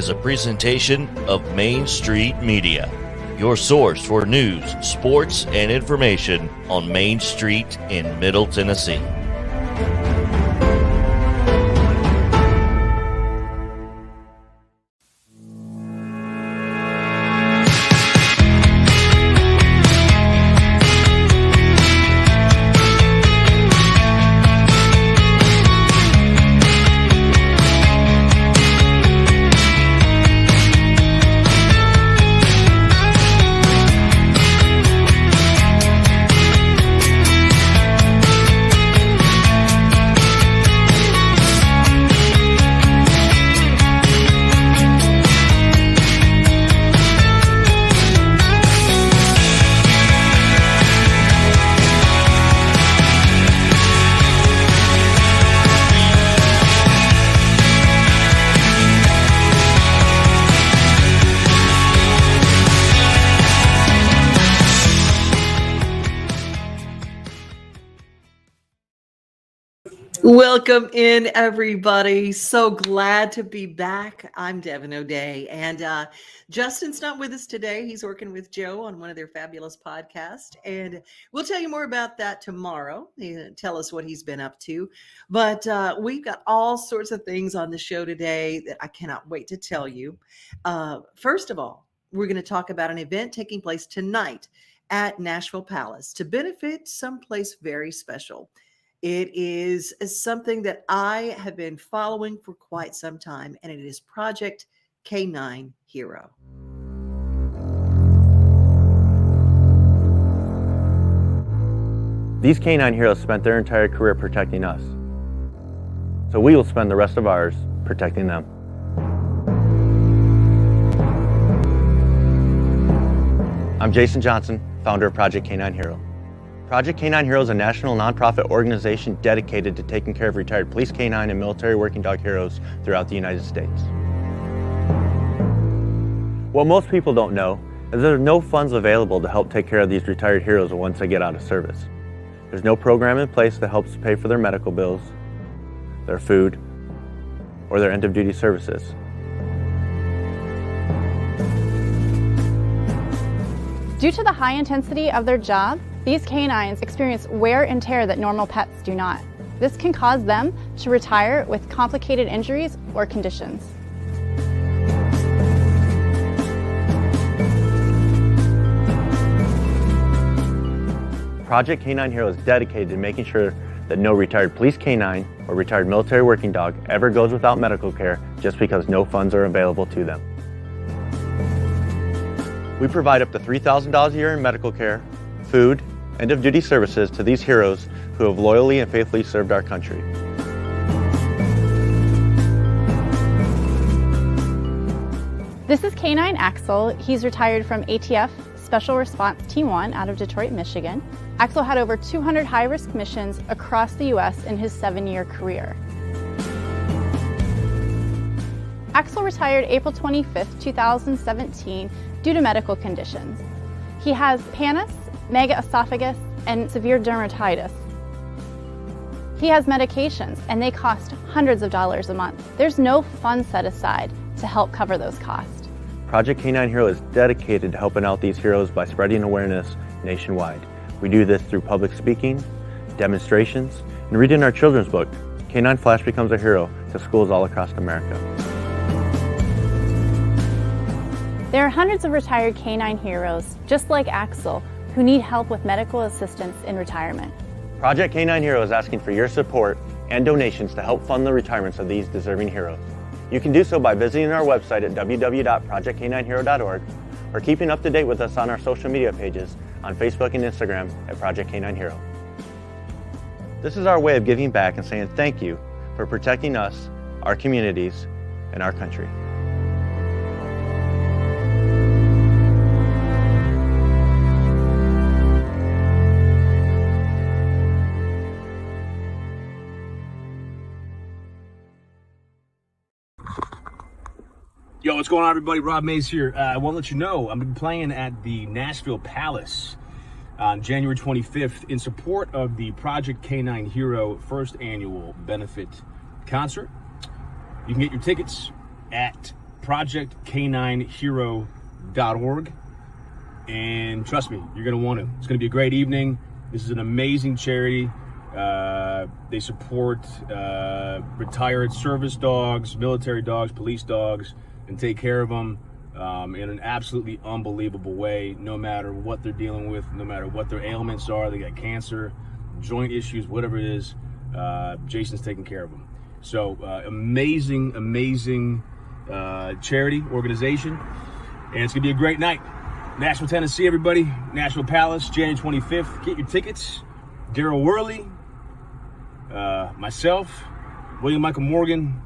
is a presentation of Main Street Media, your source for news, sports, and information on Main Street in Middle Tennessee. Welcome in, everybody. So glad to be back. I'm Devin O'Day, and Justin's not with us today. He's working with Joe on one of their fabulous podcasts, and we'll tell you more about that tomorrow. He'll tell us what he's been up to. But we've got all sorts of things on the show today that I cannot wait to tell you. First of all, we're going to talk about an event taking place tonight at Nashville Palace to benefit someplace very special. It is something that I have been following for quite some time, and it is Project K9 Hero. These K9 heroes spent their entire career protecting us, so we will spend the rest of ours protecting them. I'm Jason Johnson, founder of Project K9 Hero. Project K9 Hero is a national nonprofit organization dedicated to taking care of retired police K9 and military working dog heroes throughout the United States. What most people don't know is there are no funds available to help take care of these retired heroes once they get out of service. There's no program in place that helps pay for their medical bills, their food, or their end-of-duty services. Due to the high intensity of their job, these canines experience wear and tear that normal pets do not. This can cause them to retire with complicated injuries or conditions. Project K9 Hero is dedicated to making sure that no retired police K9 or retired military working dog ever goes without medical care just because no funds are available to them. We provide up to $3,000 a year in medical care, food, end-of-duty services to these heroes who have loyally and faithfully served our country. This is K9 Axel. He's retired from ATF Special Response Team 1 out of Detroit, Michigan. Axel had over 200 high-risk missions across the U.S. in his 7-year career. Axel retired April 25th, 2017 due to medical conditions. He has PANIS, megaesophagus, and severe dermatitis. He has medications, and they cost hundreds of dollars a month. There's no funds set aside to help cover those costs. Project K9 Hero is dedicated to helping out these heroes by spreading awareness nationwide. We do this through public speaking, demonstrations, and reading our children's book, K9 Flash Becomes a Hero, to schools all across America. There are hundreds of retired K9 heroes, just like Axel, who need help with medical assistance in retirement. Project K9 Hero is asking for your support and donations to help fund the retirements of these deserving heroes. You can do so by visiting our website at www.projectk9hero.org or keeping up to date with us on our social media pages on Facebook and Instagram at Project K9 Hero. This is our way of giving back and saying thank you for protecting us, our communities, and our country. Yo, what's going on, everybody? Rob Mays here. I want to let you know I'm going to be playing at the Nashville Palace on January 25th in support of the Project K9 Hero first annual benefit concert. You can get your tickets at projectk9hero.org. And trust me, you're going to want to. It's going to be a great evening. This is an amazing charity. They support retired service dogs, military dogs, police dogs, and take care of them in an absolutely unbelievable way, no matter what they're dealing with, no matter what their ailments are. They got cancer, joint issues, whatever it is. Jason's taking care of them. So amazing charity organization, and it's gonna be a great night. Nashville, Tennessee, everybody. Nashville Palace, January 25th. Get your tickets. Darryl Worley, myself, William Michael Morgan.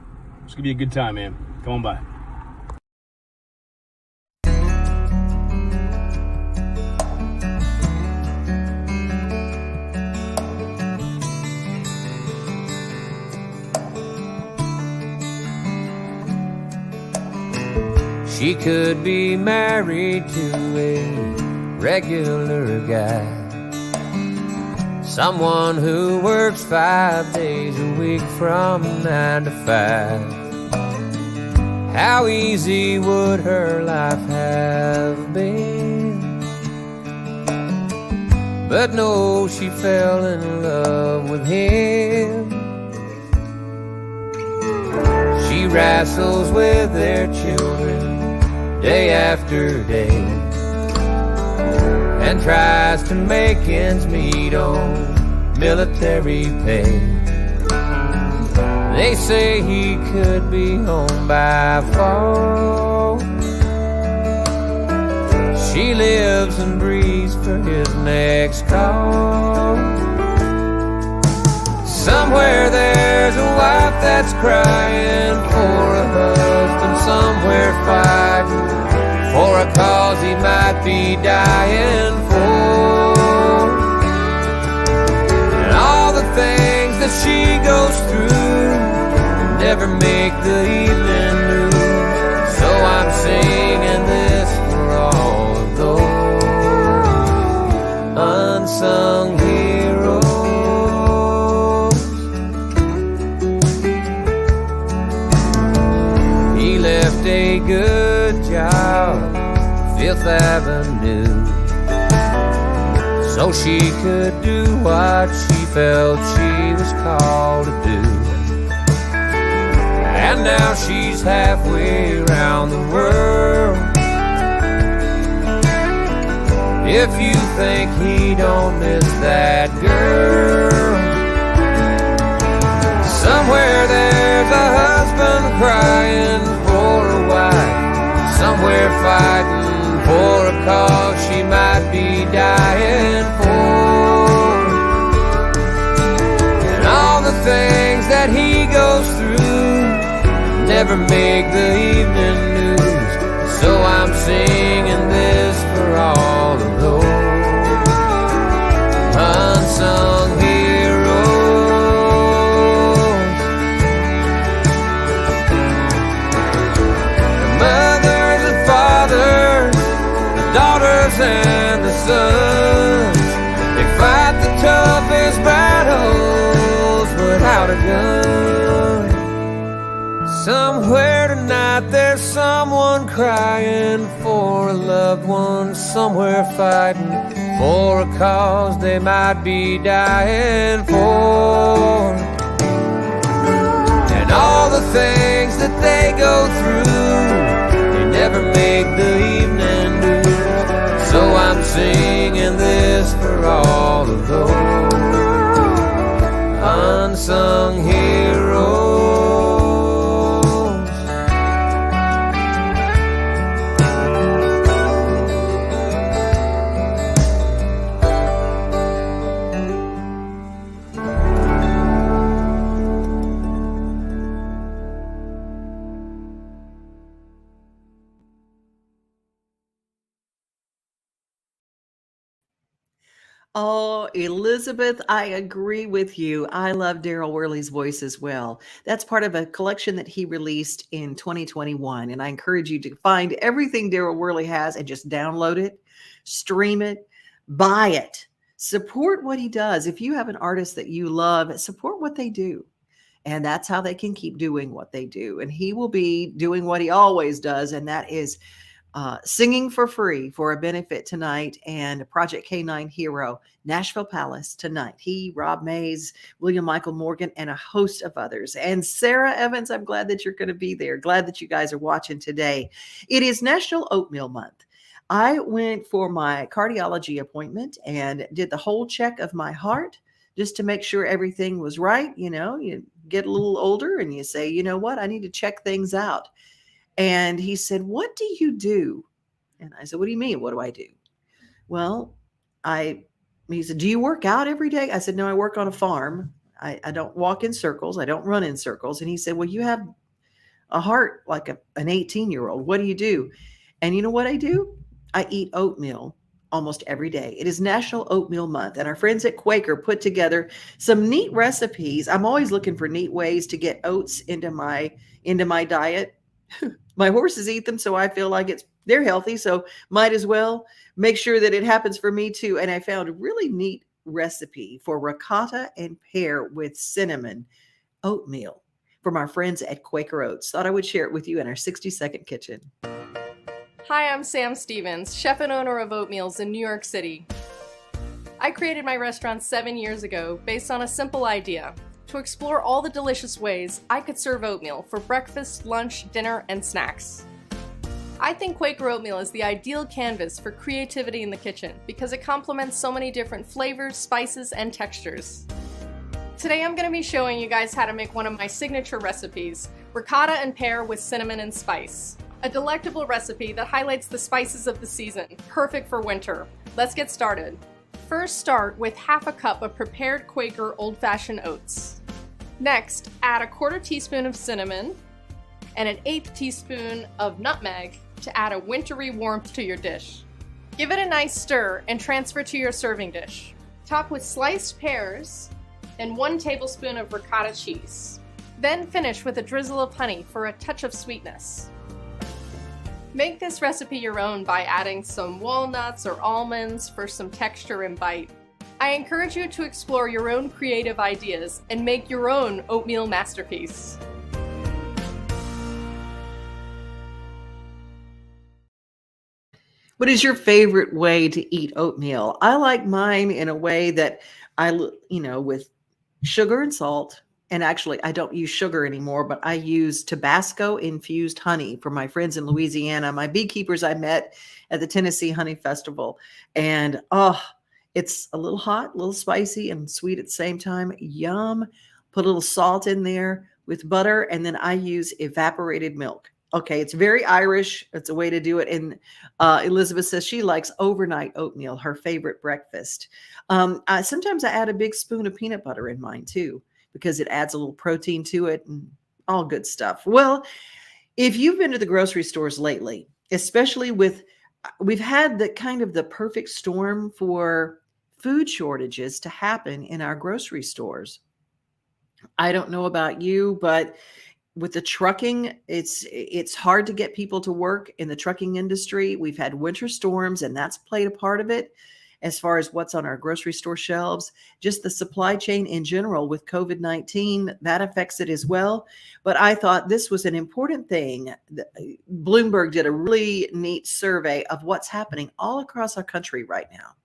It's gonna be a good time, man. Come on by. She could be married to a regular guy, someone who works 5 days a week from 9 to 5. How easy would her life have been? But no, she fell in love with him. She wrestles with their children day after day, and tries to make ends meet on military pay. They say he could be home by fall. She lives and breathes for his next call. Somewhere there's a wife that's crying for a husband, somewhere fighting for a cause he might be dying for. And all the things that she goes through never make the evening news. So I'm singing this for all of those unsung heroes. He left a good job, Fifth Avenue, so she could do what she felt she was called to do. And now she's halfway around the world. If you think he don't miss that girl, somewhere there's a husband crying for a wife, somewhere fighting for a cause she might be dying for. And all the things that he goes through never make the evening news. So I'm singing this for all of those unsung heroes. The mothers and fathers, the daughters and the sons, they fight the toughest battles without a gun. Somewhere tonight there's someone crying for a loved one, somewhere fighting for a cause they might be dying for. And all the things that they go through, they never make the evening news. So I'm singing this for all of those unsung heroes. Oh, Elizabeth, I agree with you. I love Darryl Worley's voice as well. That's part of a collection that he released in 2021. And I encourage you to find everything Darryl Worley has and just download it, stream it, buy it, support what he does. If you have an artist that you love, support what they do. And that's how they can keep doing what they do. And he will be doing what he always does, and that is singing for free for a benefit tonight, and Project K9 Hero, Nashville Palace tonight. He, Rob Mays, William Michael Morgan, and a host of others. And Sarah Evans, I'm glad that you're going to be there. Glad that you guys are watching today. It is National Oatmeal Month. I went for my cardiology appointment and did the whole check of my heart just to make sure everything was right. You know, you get a little older and you say, you know what, I need to check things out. And he said, what do you do? And I said, what do you mean? What do I do? Well, he said, do you work out every day? I said, no, I work on a farm. I don't walk in circles. I don't run in circles. And he said, well, you have a heart like an 18-year-old. What do you do? And you know what I do? I eat oatmeal almost every day. It is National Oatmeal Month, and our friends at Quaker put together some neat recipes. I'm always looking for neat ways to get oats into my diet. My horses eat them, so I feel like they're healthy, so might as well make sure that it happens for me too. And I found a really neat recipe for ricotta and pear with cinnamon oatmeal from our friends at Quaker Oats. Thought I would share it with you in our 60-second kitchen. Hi, I'm Sam Stevens, chef and owner of Oatmeals in New York City. I created my restaurant 7 years ago based on a simple idea: to explore all the delicious ways I could serve oatmeal for breakfast, lunch, dinner, and snacks. I think Quaker Oatmeal is the ideal canvas for creativity in the kitchen because it complements so many different flavors, spices, and textures. Today I'm going to be showing you guys how to make one of my signature recipes, ricotta and pear with cinnamon and spice. A delectable recipe that highlights the spices of the season, perfect for winter. Let's get started. First, start with half a cup of prepared Quaker old-fashioned oats. Next, add a 1/4 teaspoon of cinnamon and an 1/8 teaspoon of nutmeg to add a wintry warmth to your dish. Give it a nice stir and transfer to your serving dish. Top with sliced pears and 1 tablespoon of ricotta cheese. Then finish with a drizzle of honey for a touch of sweetness. Make this recipe your own by adding some walnuts or almonds for some texture and bite. I encourage you to explore your own creative ideas and make your own oatmeal masterpiece. What is your favorite way to eat oatmeal? I like mine in a way that with sugar and salt. And actually, I don't use sugar anymore, but I use Tabasco infused honey from my friends in Louisiana, my beekeepers I met at the Tennessee Honey Festival. And it's a little hot, a little spicy and sweet at the same time. Yum. Put a little salt in there with butter, and then I use evaporated milk. Okay, it's very Irish. It's a way to do it. And Elizabeth says she likes overnight oatmeal, her favorite breakfast. Sometimes I add a big spoon of peanut butter in mine too, because it adds a little protein to it and all good stuff. Well, if you've been to the grocery stores lately, especially we've had the perfect storm for food shortages to happen in our grocery stores. I don't know about you, but with the trucking, it's hard to get people to work in the trucking industry. We've had winter storms, and that's played a part of it. As far as what's on our grocery store shelves, just the supply chain in general with COVID-19, that affects it as well. But I thought this was an important thing. Bloomberg did a really neat survey of what's happening all across our country right now.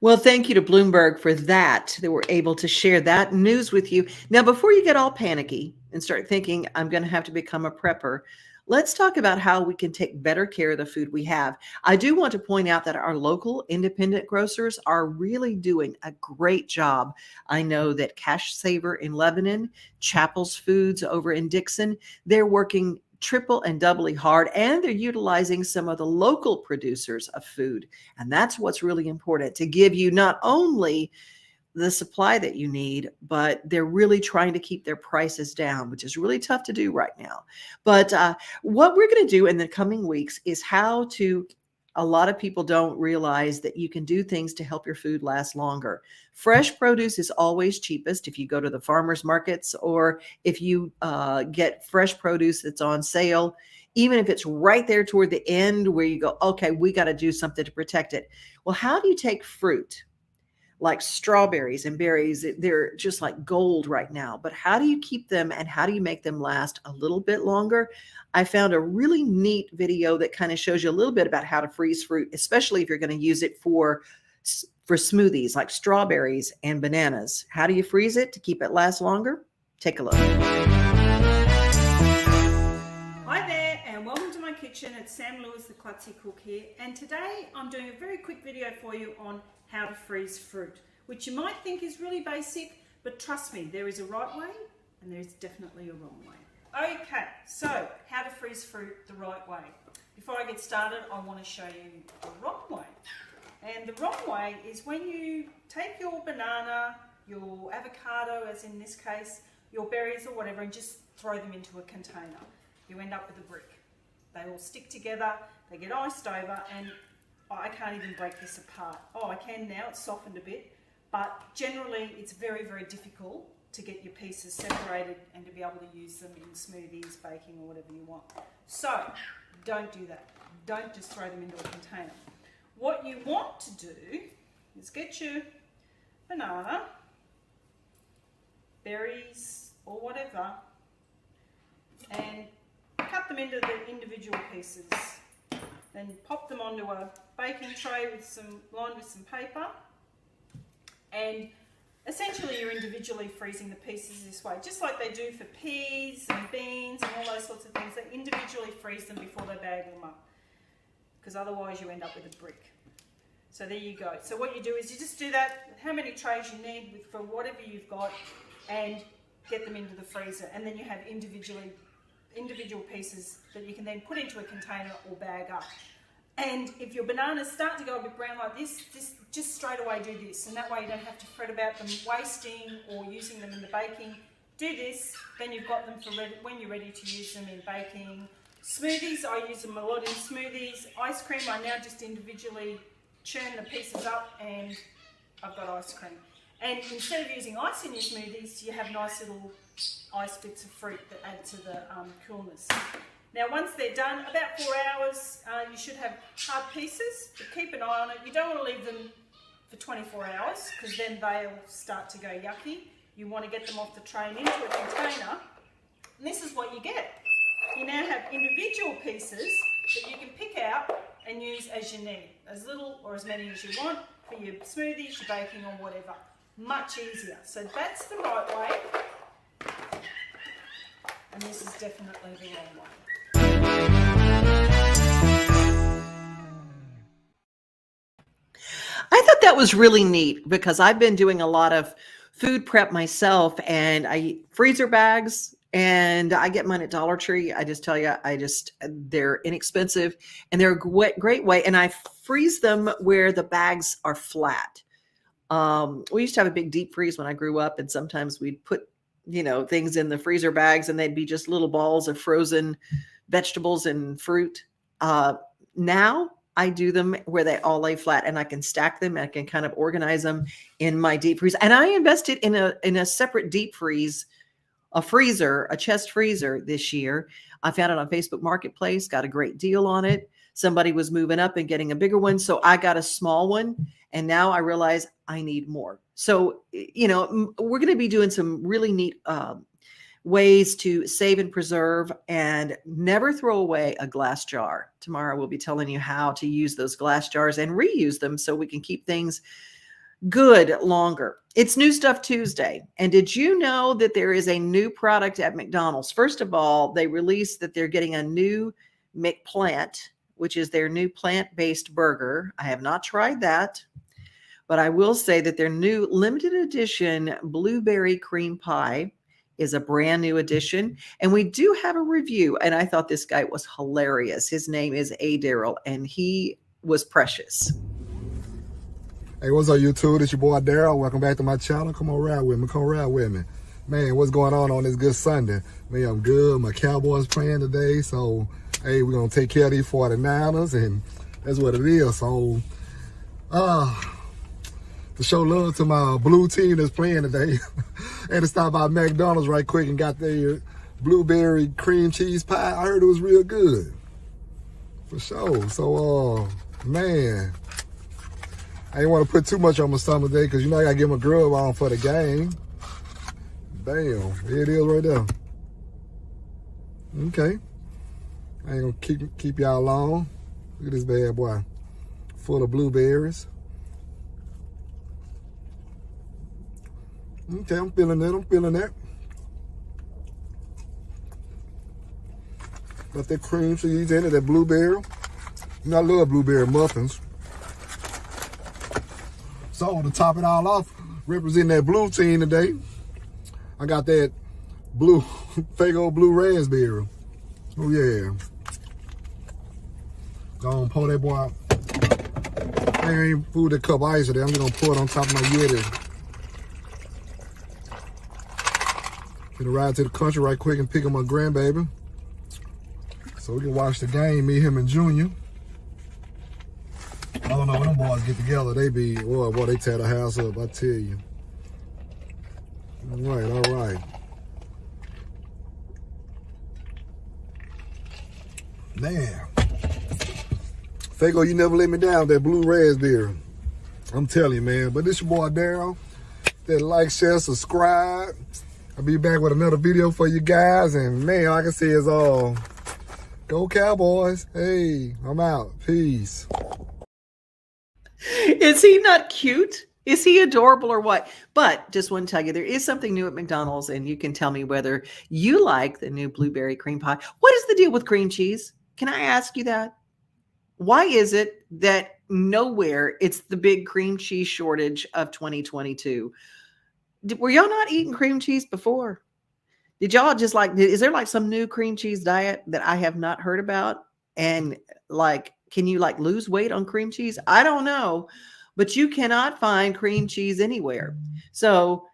Well, thank you to Bloomberg for that. They were able to share that news with you. Now, before you get all panicky and start thinking, I'm going to have to become a prepper, let's talk about how we can take better care of the food we have. I do want to point out that our local independent grocers are really doing a great job. I know that Cash Saver in Lebanon, Chapel's Foods over in Dixon, they're working triple and doubly hard, and they're utilizing some of the local producers of food. And that's what's really important, to give you not only the supply that you need, but they're really trying to keep their prices down, which is really tough to do right now. But what we're going to do in the coming weeks is how to, a lot of people don't realize that you can do things to help your food last longer. Fresh produce is always cheapest if you go to the farmers markets, or if you get fresh produce that's on sale, even if it's right there toward the end where you go, okay, we got to do something to protect it. Well, how do you take fruit like strawberries and berries? They're just like gold right now, but how do you keep them and how do you make them last a little bit longer? I found a really neat video that kind of shows you a little bit about how to freeze fruit, especially if you're going to use it for smoothies like strawberries and bananas. How do you freeze it to keep it last longer? Take a look. Hi there, and welcome to my kitchen. It's Sam Lewis, the Klutzy Cook here, and today I'm doing a very quick video for you on how to freeze fruit, which you might think is really basic, but trust me, there is a right way and there is definitely a wrong way. Okay, so how to freeze fruit the right way. Before I get started, I want to show you the wrong way. And the wrong way is when you take your banana, your avocado, as in this case, your berries or whatever, and just throw them into a container. You end up with a brick. They all stick together, they get iced over, and I can't even break this apart. Oh, I can now, it's softened a bit, but generally it's very, very difficult to get your pieces separated and to be able to use them in smoothies, baking, or whatever you want. So, don't do that. Don't just throw them into a container. What you want to do is get your banana, berries, or whatever, and cut them into the individual pieces. Then pop them onto a baking tray lined with some paper, and essentially you're individually freezing the pieces this way, just like they do for peas and beans and all those sorts of things. They individually freeze them before they bag them up, because otherwise you end up with a brick. So there you go. So what you do is you just do that, how many trays you need for whatever you've got, and get them into the freezer, and then you have individual pieces that you can then put into a container or bag up. And if your bananas start to go a bit brown like this, just straight away do this, and that way you don't have to fret about them wasting or using them in the baking. Do this, then you've got them for when you're ready to use them in baking. Smoothies, I use them a lot in smoothies. Ice cream, I now just individually churn the pieces up and I've got ice cream. And instead of using ice in your smoothies, you have nice little ice bits of fruit that add to the coolness. Now once they're done, about 4 hours, you should have hard pieces, but keep an eye on it. You don't want to leave them for 24 hours because then they'll start to go yucky. You want to get them off the tray and into a container, and this is what you get. You now have individual pieces that you can pick out and use as you need, as little or as many as you want for your smoothies, your baking, or whatever. Much easier. So that's the right way, and this is definitely the wrong way. I thought that was really neat because I've been doing a lot of food prep myself, and I eat freezer bags, and I get mine at Dollar Tree. I just tell you, they're inexpensive and they're a great way. And I freeze them where the bags are flat. We used to have a big deep freeze when I grew up, and sometimes we'd put, things in the freezer bags and they'd be just little balls of frozen vegetables and fruit. Now I do them where they all lay flat, and I can stack them and I can kind of organize them in my deep freeze. And I invested in a separate deep freeze, a chest freezer this year. I found it on Facebook Marketplace, got a great deal on it. Somebody was moving up and getting a bigger one, so I got a small one, and now I realize I need more. So, we're going to be doing some really neat ways to save and preserve and never throw away a glass jar. Tomorrow we'll be telling you how to use those glass jars and reuse them so we can keep things good longer. It's New Stuff Tuesday. And did you know that there is a new product at McDonald's? First of all, they released that they're getting a new McPlant, which is their new plant-based burger. I have not tried that, but I will say that their new limited edition blueberry cream pie is a brand new addition. And we do have a review, and I thought this guy was hilarious. His name is Darryl, and he was precious. Hey, what's up, YouTube? It's your boy Darryl. Welcome back to my channel. Come on, ride with me. Come ride with me. Man, what's going on this good Sunday? Man, I'm good. My Cowboys playing today, so hey, we're gonna take care of these 49ers, and that's what it is. So, to show love to my blue team that's playing today, I had to stop by McDonald's right quick and got their blueberry cream cheese pie. I heard it was real good, for sure. So, man, I didn't want to put too much on my stomach today because, you know, I got to get my grub on for the game. Damn, here it is right there. Okay. I ain't going to keep y'all long. Look at this bad boy. Full of blueberries. Okay, I'm feeling it. I'm feeling that. Got that cream cheese in it, that blueberry. You know, I love blueberry muffins. So to top it all off, representing that blue team today, I got that blue, fake old blue raspberry. Oh yeah. Go on, pour that boy out. I ain't put a cup of ice today. I'm just gonna pour it on top of my Yeti. Gonna ride to the country right quick and pick up my grandbaby, so we can watch the game, me, him, and Junior. I don't know, when them boys get together, they be, boy, they tear the house up, I tell you. All right. Man. Fago, you never let me down, that blue raspberry. I'm telling you, man. But this your boy, Darryl. That like, share, subscribe. I'll be back with another video for you guys. And, man, like I said, it's all, go Cowboys. Hey, I'm out. Peace. Is he not cute? Is he adorable or what? But just want to tell you, there is something new at McDonald's, and you can tell me whether you like the new blueberry cream pie. What is the deal with cream cheese? Can I ask you that? Why is it that nowhere it's the big cream cheese shortage of 2022? Were y'all not eating cream cheese before? Did y'all just is there like some new cream cheese diet that I have not heard about? And like, can you like lose weight on cream cheese? I don't know, but you cannot find cream cheese anywhere. So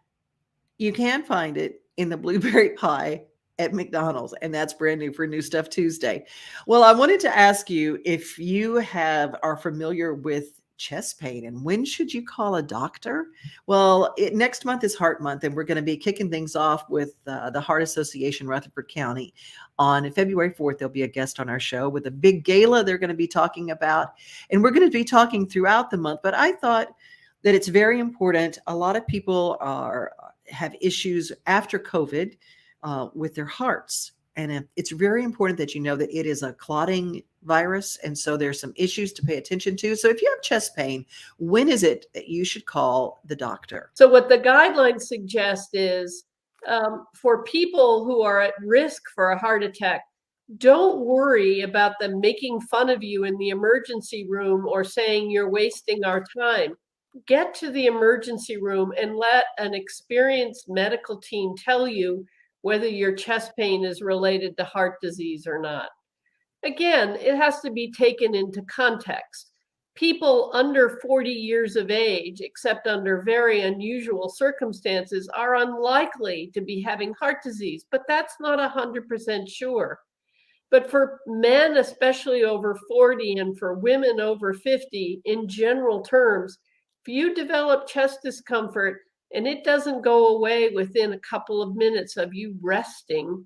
you can find it in the blueberry pie at McDonald's, and that's brand new for New Stuff Tuesday. Well, I wanted to ask you if you are familiar with chest pain and when should you call a doctor? Well, next month is Heart Month, and we're going to be kicking things off with the Heart Association Rutherford County. On February 4th, there'll be a guest on our show with a big gala they're going to be talking about, and we're going to be talking throughout the month. But I thought that it's very important. A lot of people have issues after COVID with their hearts. And it's very important that you know that it is a clotting virus. And so there's some issues to pay attention to. So if you have chest pain, when is it that you should call the doctor? So what the guidelines suggest is for people who are at risk for a heart attack, don't worry about them making fun of you in the emergency room or saying you're wasting our time. Get to the emergency room and let an experienced medical team tell you whether your chest pain is related to heart disease or not. Again, it has to be taken into context. People under 40 years of age, except under very unusual circumstances, are unlikely to be having heart disease, but that's not 100% sure. But for men, especially over 40, and for women over 50, in general terms, if you develop chest discomfort and it doesn't go away within a couple of minutes of you resting,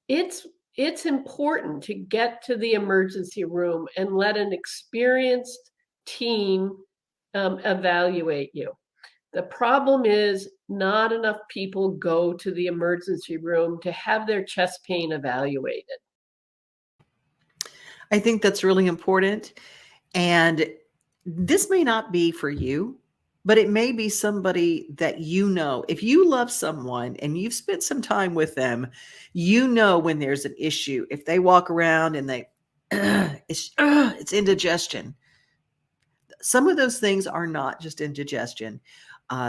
it's important to get to the emergency room and let an experienced team evaluate you. The problem is not enough people go to the emergency room to have their chest pain evaluated. I think that's really important. And this may not be for you, but it may be somebody that you know. If you love someone and you've spent some time with them, you know when there's an issue. If they walk around and it's indigestion. Some of those things are not just indigestion.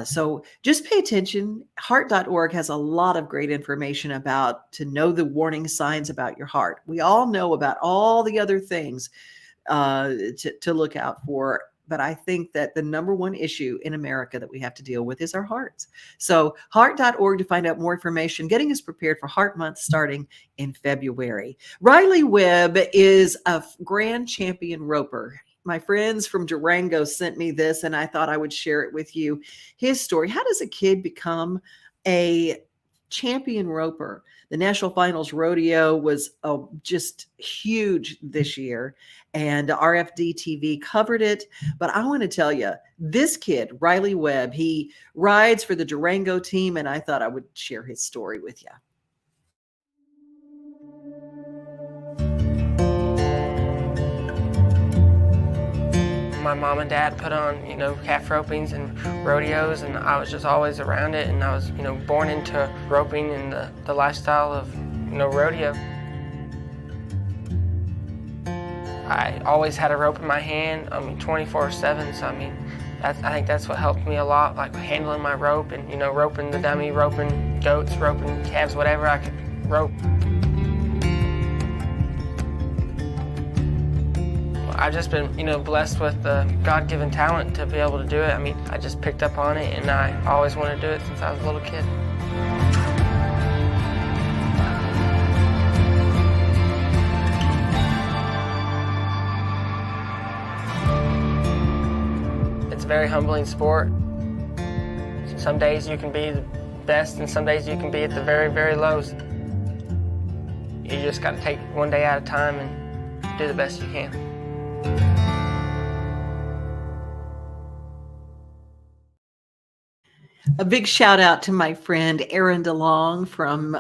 So just pay attention. Heart.org has a lot of great information to know the warning signs about your heart. We all know about all the other things to look out for. But I think that the number one issue in America that we have to deal with is our hearts. So heart.org to find out more information, getting us prepared for Heart Month starting in February. Riley Webb is a grand champion roper. My friends from Durango sent me this, and I thought I would share it with you. His story. How does a kid become a champion roper? The National Finals Rodeo was just huge this year, and RFD TV covered it. But I want to tell you, this kid, Riley Webb, he rides for the Durango team, and I thought I would share his story with you. My mom and dad put on, calf ropings and rodeos, and I was just always around it, and I was, born into roping and the lifestyle of, rodeo. I always had a rope in my hand, 24/7, so I think that's what helped me a lot, like handling my rope and, roping the dummy, roping goats, roping calves, whatever I could rope. I've just been, blessed with the God-given talent to be able to do it. I just picked up on it, and I always wanted to do it since I was a little kid. It's a very humbling sport. Some days you can be the best, and some days you can be at the very, very lows. You just got to take one day at a time and do the best you can. A big shout out to my friend Erin DeLong from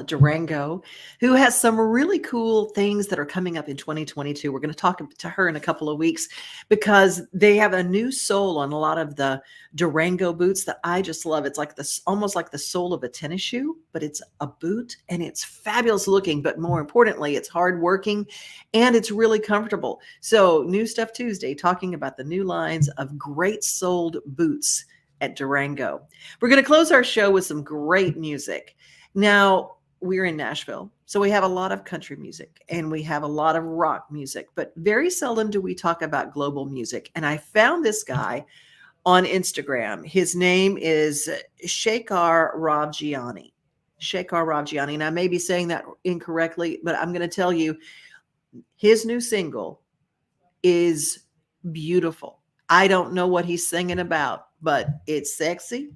Durango, who has some really cool things that are coming up in 2022. We're going to talk to her in a couple of weeks because they have a new sole on a lot of the Durango boots that I just love. It's like almost like the sole of a tennis shoe, but it's a boot and it's fabulous looking. But more importantly, it's hard working and it's really comfortable. So New Stuff Tuesday, talking about the new lines of great soled boots at Durango. We're going to close our show with some great music. Now, we're in Nashville, so we have a lot of country music and we have a lot of rock music, but very seldom do we talk about global music. And I found this guy on Instagram. His name is Sheykar Ravjiani. Sheykar Ravjiani. And I may be saying that incorrectly, but I'm going to tell you his new single is beautiful. I don't know what he's singing about, but it's sexy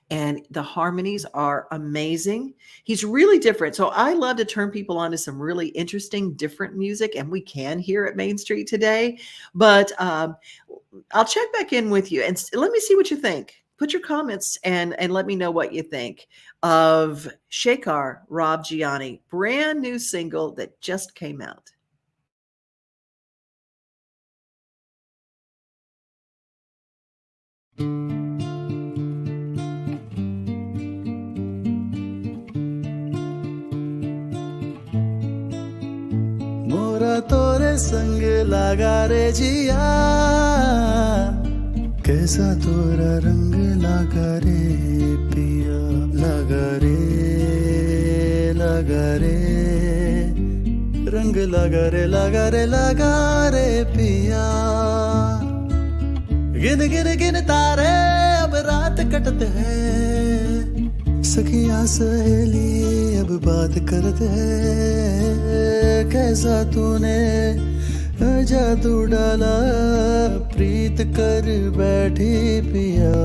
and the harmonies are amazing. He's really different. So I love to turn people on to some really interesting, different music, and we can here at Main Street today. But I'll check back in with you and let me see what you think. Put your comments and let me know what you think of Sheykar Ravjiani, brand new single that just came out. मोरा तोरे संग लगा रे जिया कैसा तोरा रंग लगा रे पिया लगा रे रंग लगा रे पिया गिन गिन गिन तारे अब रात कटते हैं सखियां सहेली अब बात करते हैं कैसा तूने जादू डाला प्रीत कर बैठी पिया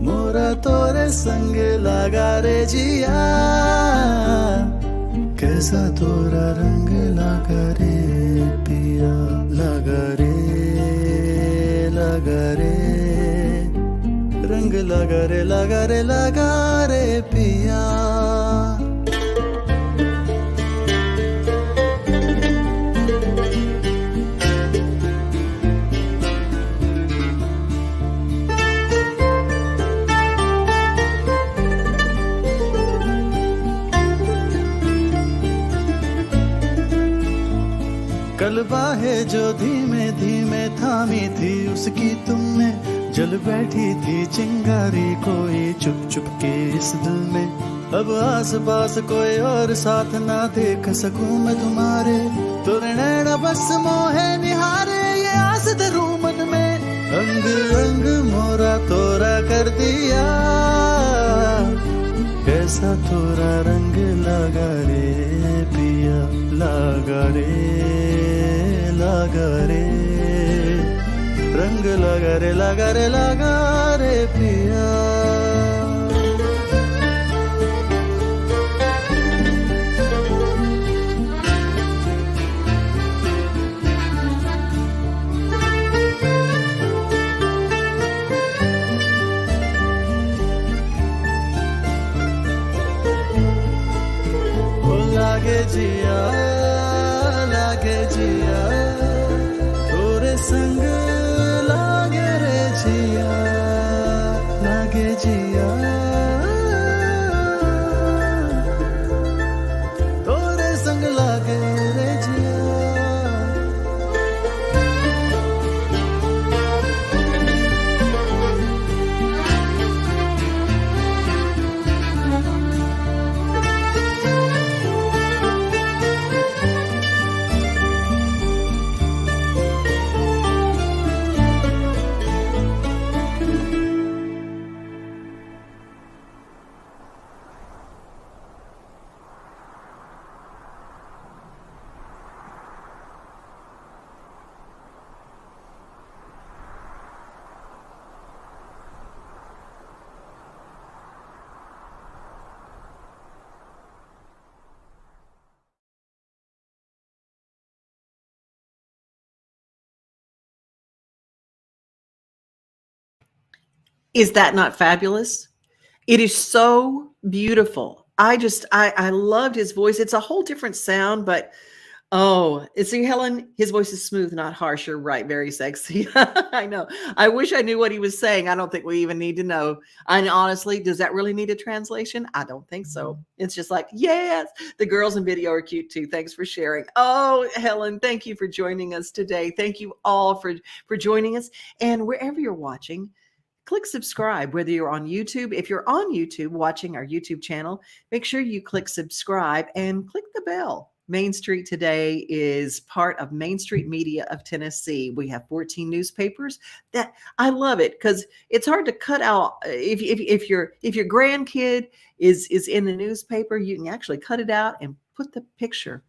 मोरा तोरे संग लगा रे जिया कैसा तोरा रंग लगा रे पिया लगा रे रंग लगा रे पिया तरल बाहें जो धीमे धीमे थामी थी उसकी तुमने जल बैठी थी चिंगारी कोई चुप चुप के इस दिल में अब आस पास कोई और साथ ना देख सकूं मैं तुम्हारे तुरे नैना बस मोहे निहारे ये आस धरूं मन में रंग रंग मोरा तोरा कर दिया कैसा थोड़ा रंग लगा रे पिया लगा रे रंग लगा रे पिया लागे जिया तोरे संग लागे रे जिया लागे जिया तोरे संग लागे रे जिया Is that not fabulous? It is so beautiful. I loved his voice. It's a whole different sound, but see, Helen, his voice is smooth, not harsh. You're right. Very sexy. I know. I wish I knew what he was saying. I don't think we even need to know. And honestly, does that really need a translation? I don't think so. It's just like, yes, the girls in video are cute too. Thanks for sharing. Oh, Helen, thank you for joining us today. Thank you all for joining us. And wherever you're watching, click subscribe, whether you're on YouTube. If you're on YouTube watching our YouTube channel, make sure you click subscribe and click the bell. Main Street Today is part of Main Street Media of Tennessee. We have 14 newspapers. That I love it because it's hard to cut out. If your grandkid is in the newspaper, you can actually cut it out and put the picture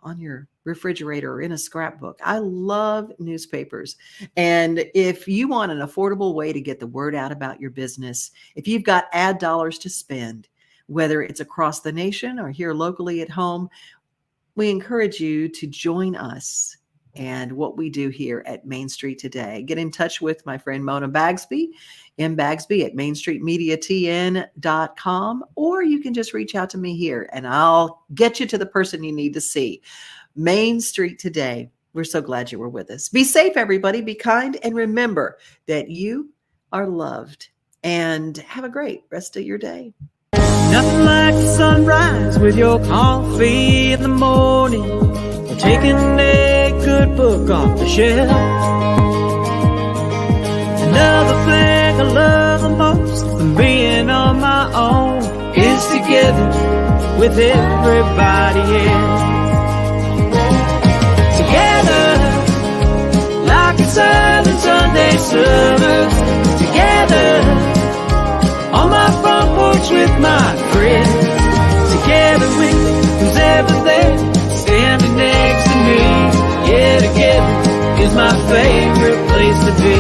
on your refrigerator or in a scrapbook. I love newspapers. And if you want an affordable way to get the word out about your business, if you've got ad dollars to spend, whether it's across the nation or here locally at home, we encourage you to join us and what we do here at Main Street Today. Get in touch with my friend Mona Bagsby, mbagsby at mainstreetmediatn.com, or you can just reach out to me here and I'll get you to the person you need to see. Main Street Today. We're so glad you were with us. Be safe, everybody. Be kind. And remember that you are loved. And have a great rest of your day. Nothing like the sunrise with your coffee in the morning, or taking a good book off the shelf. Another thing I love the most than being on my own is together with everybody else. Together, like it's silent Sunday service. Together, on my front porch with my friends. Together with who's ever there, standing next to me. Yeah, together is my favorite place to be.